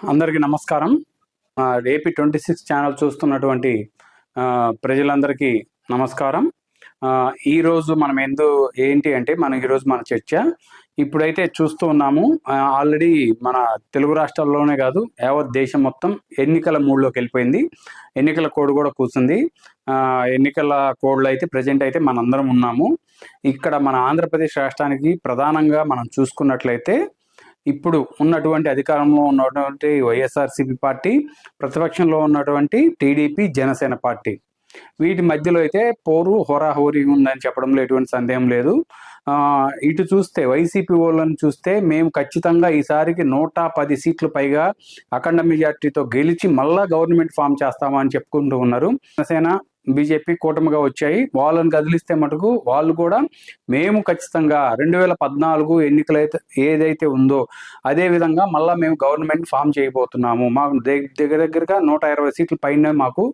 అందరికీ నమస్కారం. AP 26 channel చూస్తున్నటువంటి ప్రజలందరికీ నమస్కారం. ఈరోజు మనం ఏంటి అంటే ఈరోజు మన చర్చ ఇప్పుడైతే చూస్తూ ఉన్నాము. ఆల్రెడీ మన తెలుగు రాష్ట్రాల్లోనే కాదు యావత్ దేశం మొత్తం ఎన్నికల మూడ్లోకి వెళ్ళిపోయింది. ఎన్నికల కోడ్ కూడా కూర్చుంది. ఎన్నికల కోడ్లో అయితే ప్రజెంట్ అయితే మనందరం ఉన్నాము. ఇక్కడ మన ఆంధ్రప్రదేశ్ రాష్ట్రానికి ప్రధానంగా మనం చూసుకున్నట్లయితే ఇప్పుడు ఉన్నటువంటి అధికారంలో ఉన్నటువంటి వైఎస్ఆర్సీపీ పార్టీ, ప్రతిపక్షంలో ఉన్నటువంటి టీడీపీ, జనసేన పార్టీ, వీటి మధ్యలో అయితే పోరు హోరాహోరీ ఉందని చెప్పడంలో ఎటువంటి సందేహం లేదు. ఇటు చూస్తే వైసీపీ వాళ్ళని చూస్తే మేము ఖచ్చితంగా ఈసారికి 110 సీట్లు పైగా అఖండ మెజార్టీతో గెలిచి మళ్ళా గవర్నమెంట్ ఫామ్ చేస్తామని చెప్పుకుంటూ ఉన్నారు. జనసేన, బీజేపీ కూటమిగా వచ్చాయి. వాళ్ళని కదిలిస్తే మటుకు వాళ్ళు కూడా మేము ఖచ్చితంగా 2014 ఎన్నికలైతే ఏదైతే ఉందో అదే విధంగా మళ్ళీ మేము గవర్నమెంట్ ఫామ్ చేయబోతున్నాము. మాకు దగ్గరగా 120 సీట్ల పైన మాకు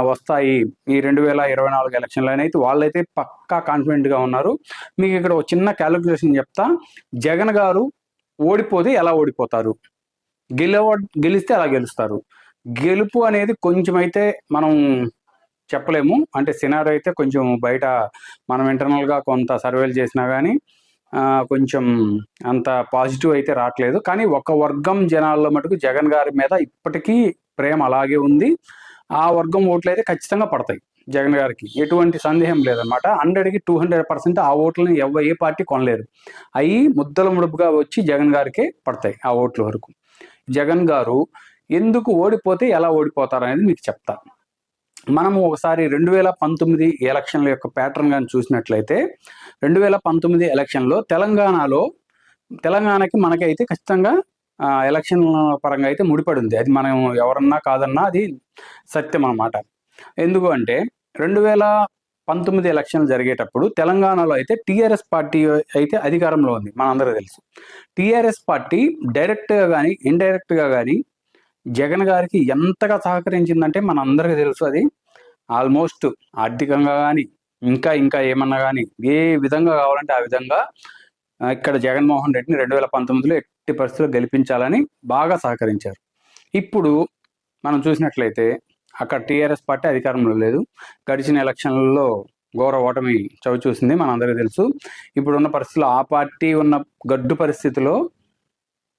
వస్తాయి ఈ 2024 ఎలక్షన్లో అయితే వాళ్ళైతే పక్కా కాన్ఫిడెంట్గా ఉన్నారు. మీకు ఇక్కడ ఒక చిన్న క్యాలిక్యులేషన్ చెప్తా. జగన్ గారు ఓడిపోతే ఎలా ఓడిపోతారు, గెలిస్తే ఎలా గెలుస్తారు. గెలుపు అనేది కొంచెం అయితే మనం చెప్పలేము. అంటే సినారో అయితే కొంచెం బయట మనం ఇంటర్నల్గా కొంత సర్వేలు చేసినా కానీ కొంచెం అంత పాజిటివ్ అయితే రావట్లేదు. కానీ ఒక వర్గం జనాల్లో మటుకు జగన్ గారి మీద ఇప్పటికీ ప్రేమ అలాగే ఉంది. ఆ వర్గం ఓట్లు అయితే ఖచ్చితంగా పడతాయి జగన్ గారికి, ఎటువంటి సందేహం లేదన్నమాట. 100కి 200% ఆ ఓట్లని ఏ పార్టీ కొనలేరు. అవి ముద్దల ముడుపుగా వచ్చి జగన్ గారికే పడతాయి ఆ ఓట్ల వరకు. జగన్ గారు ఎందుకు ఓడిపోతే ఎలా ఓడిపోతారు అనేది మీకు చెప్తా. మనము ఒకసారి 2019 ఎలక్షన్ల యొక్క ప్యాటర్న్ కానీ చూసినట్లయితే 2019 ఎలక్షన్లో తెలంగాణకి మనకైతే ఖచ్చితంగా ఎలక్షన్ పరంగా అయితే ముడిపడి ఉంది. అది మనం ఎవరన్నా కాదన్నా అది సత్యం అన్నమాట. ఎందుకు అంటే 2019 ఎలక్షన్లు జరిగేటప్పుడు తెలంగాణలో అయితే టీఆర్ఎస్ పార్టీ అయితే అధికారంలో ఉంది, మనందరూ తెలుసు. టీఆర్ఎస్ పార్టీ డైరెక్ట్గా కానీ ఇండైరెక్ట్గా కానీ జగన్ గారికి ఎంతగా సహకరించిందంటే మనందరికీ తెలుసు. అది ఆల్మోస్ట్ ఆర్థికంగా కానీ ఇంకా ఏమన్నా కానీ ఏ విధంగా కావాలంటే ఆ విధంగా ఇక్కడ జగన్మోహన్ రెడ్డిని 2019లో ఎట్టి పరిస్థితుల్లో గెలిపించాలని బాగా సహకరించారు. ఇప్పుడు మనం చూసినట్లయితే అక్కడ టీఆర్ఎస్ పార్టీ అధికారంలో లేదు. గడిచిన ఎలక్షన్లలో ఘోర ఓటమి చవి చూసింది, మనందరికీ తెలుసు. ఇప్పుడున్న పరిస్థితుల్లో ఆ పార్టీ ఉన్న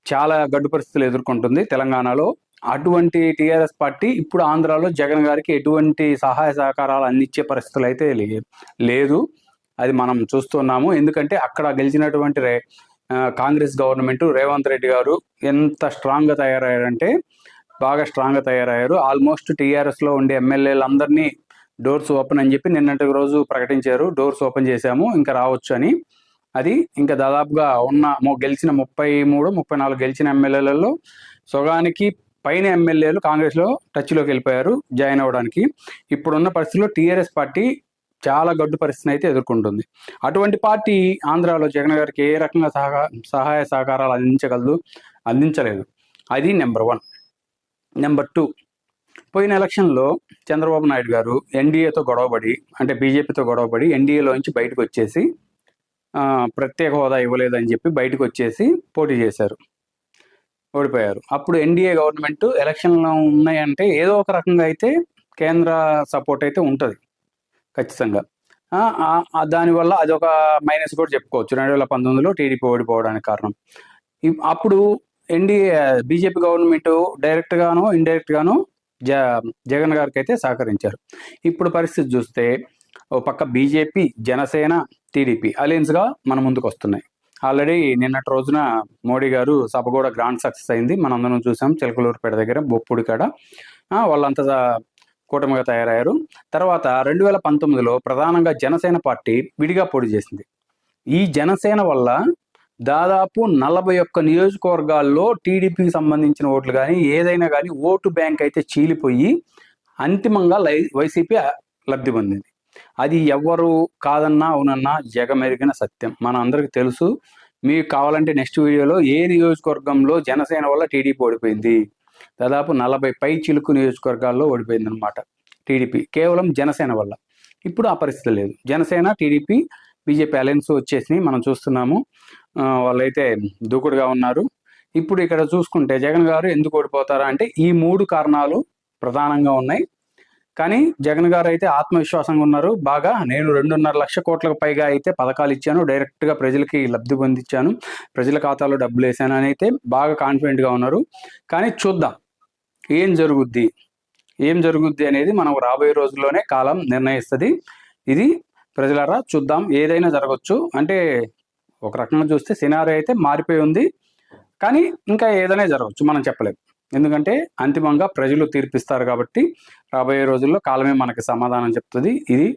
చాలా గడ్డు పరిస్థితులు ఎదుర్కొంటుంది తెలంగాణలో. అటువంటి టీఆర్ఎస్ పార్టీ ఇప్పుడు ఆంధ్రాలో జగన్ గారికి ఎటువంటి సహాయ సహకారాలు అందించే పరిస్థితులు అయితే లేదు. అది మనం చూస్తున్నాము. ఎందుకంటే అక్కడ గెలిచినటువంటి కాంగ్రెస్ గవర్నమెంట్, రేవంత్ రెడ్డి గారు ఎంత స్ట్రాంగ్గా తయారయ్యారంటే బాగా స్ట్రాంగ్గా తయారయ్యారు. ఆల్మోస్ట్ టీఆర్ఎస్లో ఉండే ఎమ్మెల్యేలందరినీ డోర్స్ ఓపెన్ అని చెప్పి నిన్నటి రోజు ప్రకటించారు. డోర్స్ ఓపెన్ చేశాము, ఇంకా రావచ్చు అని. అది ఇంకా దాదాపుగా గెలిచిన 33-34 గెలిచిన ఎమ్మెల్యేలలో సగానికి పైన ఎమ్మెల్యేలు కాంగ్రెస్లో టచ్లోకి వెళ్ళిపోయారు జాయిన్ అవ్వడానికి. ఇప్పుడున్న పరిస్థితుల్లో టీఆర్ఎస్ పార్టీ చాలా గడ్డు పరిస్థితిని అయితే ఎదుర్కొంటుంది. అటువంటి పార్టీ ఆంధ్రాలో జగన్ గారికి ఏ రకంగా సహాయ సహకారాలు అందించలేదు. అది నెంబర్ 1. నెంబర్ 2, పోయిన ఎలక్షన్లో చంద్రబాబు నాయుడు గారు ఎన్డీఏతో గొడవపడి, అంటే బీజేపీతో గొడవపడి ఎన్డీఏలో నుంచి బయటకు వచ్చేసి ప్రత్యేక హోదా ఇవ్వలేదని చెప్పి బయటకు వచ్చేసి పోటీ చేశారు, ఓడిపోయారు. అప్పుడు ఎన్డీఏ గవర్నమెంట్ ఎలక్షన్లో ఉన్నాయంటే ఏదో ఒక రకంగా అయితే కేంద్ర సపోర్ట్ అయితే ఉంటుంది ఖచ్చితంగా. దానివల్ల అదొక మైనస్ కూడా చెప్పుకోవచ్చు 2019లో టీడీపీ ఓడిపోవడానికి కారణం. అప్పుడు బీజేపీ గవర్నమెంట్ డైరెక్ట్గానో ఇండైరెక్ట్గానో జగన్ గారికి అయితే సహకరించారు. ఇప్పుడు పరిస్థితి చూస్తే ఓ పక్క బీజేపీ, జనసేన, టీడీపీ అలయన్స్గా మన ముందుకు వస్తున్నాయి. ఆల్రెడీ నిన్నటి రోజున మోడీ గారు సభ కూడా గ్రాండ్ సక్సెస్ అయింది, మనందరం చూసాం. చిలకలూరుపేట దగ్గర బొప్పుడి కాడ వాళ్ళంతా కూటమిగా తయారయ్యారు. తర్వాత 2019లో ప్రధానంగా జనసేన పార్టీ విడిగా పోటీ చేసింది. ఈ జనసేన వల్ల దాదాపు 41 నియోజకవర్గాల్లో టీడీపీకి సంబంధించిన ఓట్లు కానీ ఏదైనా కానీ ఓటు బ్యాంక్ అయితే చీలిపోయి అంతిమంగా వైసీపీ లబ్ధి పొందింది. అది ఎవరు కాదన్నా అవునన్నా జగమెరిగిన సత్యం, మన అందరికి తెలుసు. మీకు కావాలంటే నెక్స్ట్ వీడియోలో ఏ నియోజకవర్గంలో జనసేన వల్ల టీడీపీ ఓడిపోయింది, దాదాపు 40 పై చిలుకు నియోజకవర్గాల్లో ఓడిపోయింది అనమాట టీడీపీ, కేవలం జనసేన వల్ల. ఇప్పుడు ఆ పరిస్థితి లేదు. జనసేన, టీడీపీ, బీజేపీ అలయన్స్ వచ్చేసి మనం చూస్తున్నాము. వాళ్ళైతే దూకుడుగా ఉన్నారు. ఇప్పుడు ఇక్కడ చూసుకుంటే జగన్ గారు ఎందుకు ఓడిపోతారా అంటే ఈ 3 కారణాలు ప్రధానంగా ఉన్నాయి. కానీ జగన్ గారు అయితే ఆత్మవిశ్వాసంగా ఉన్నారు. బాగా నేను 2.5 లక్షల కోట్లకు పైగా అయితే పథకాలు ఇచ్చాను, డైరెక్ట్గా ప్రజలకి లబ్ధి పొందించాను, ప్రజల ఖాతాలో డబ్బులు వేసాను అని అయితే బాగా కాన్ఫిడెంట్గా ఉన్నారు. కానీ చూద్దాం ఏం జరుగుద్ది అనేది మనం రాబోయే రోజుల్లోనే కాలం నిర్ణయిస్తుంది. ఇది ప్రజలారా చూద్దాం, ఏదైనా జరగచ్చు. అంటే ఒక రకంగా చూస్తే సినారీ అయితే మారిపోయి ఉంది, కానీ ఇంకా ఏదైనా జరగచ్చు, మనం చెప్పలేం. ఎందుకంటే అంతిమంగా ప్రజలు తీర్పిస్తారు కాబట్టి రాబోయే రోజుల్లో కాలమే మనకి సమాధానం చెప్తుంది. ఇది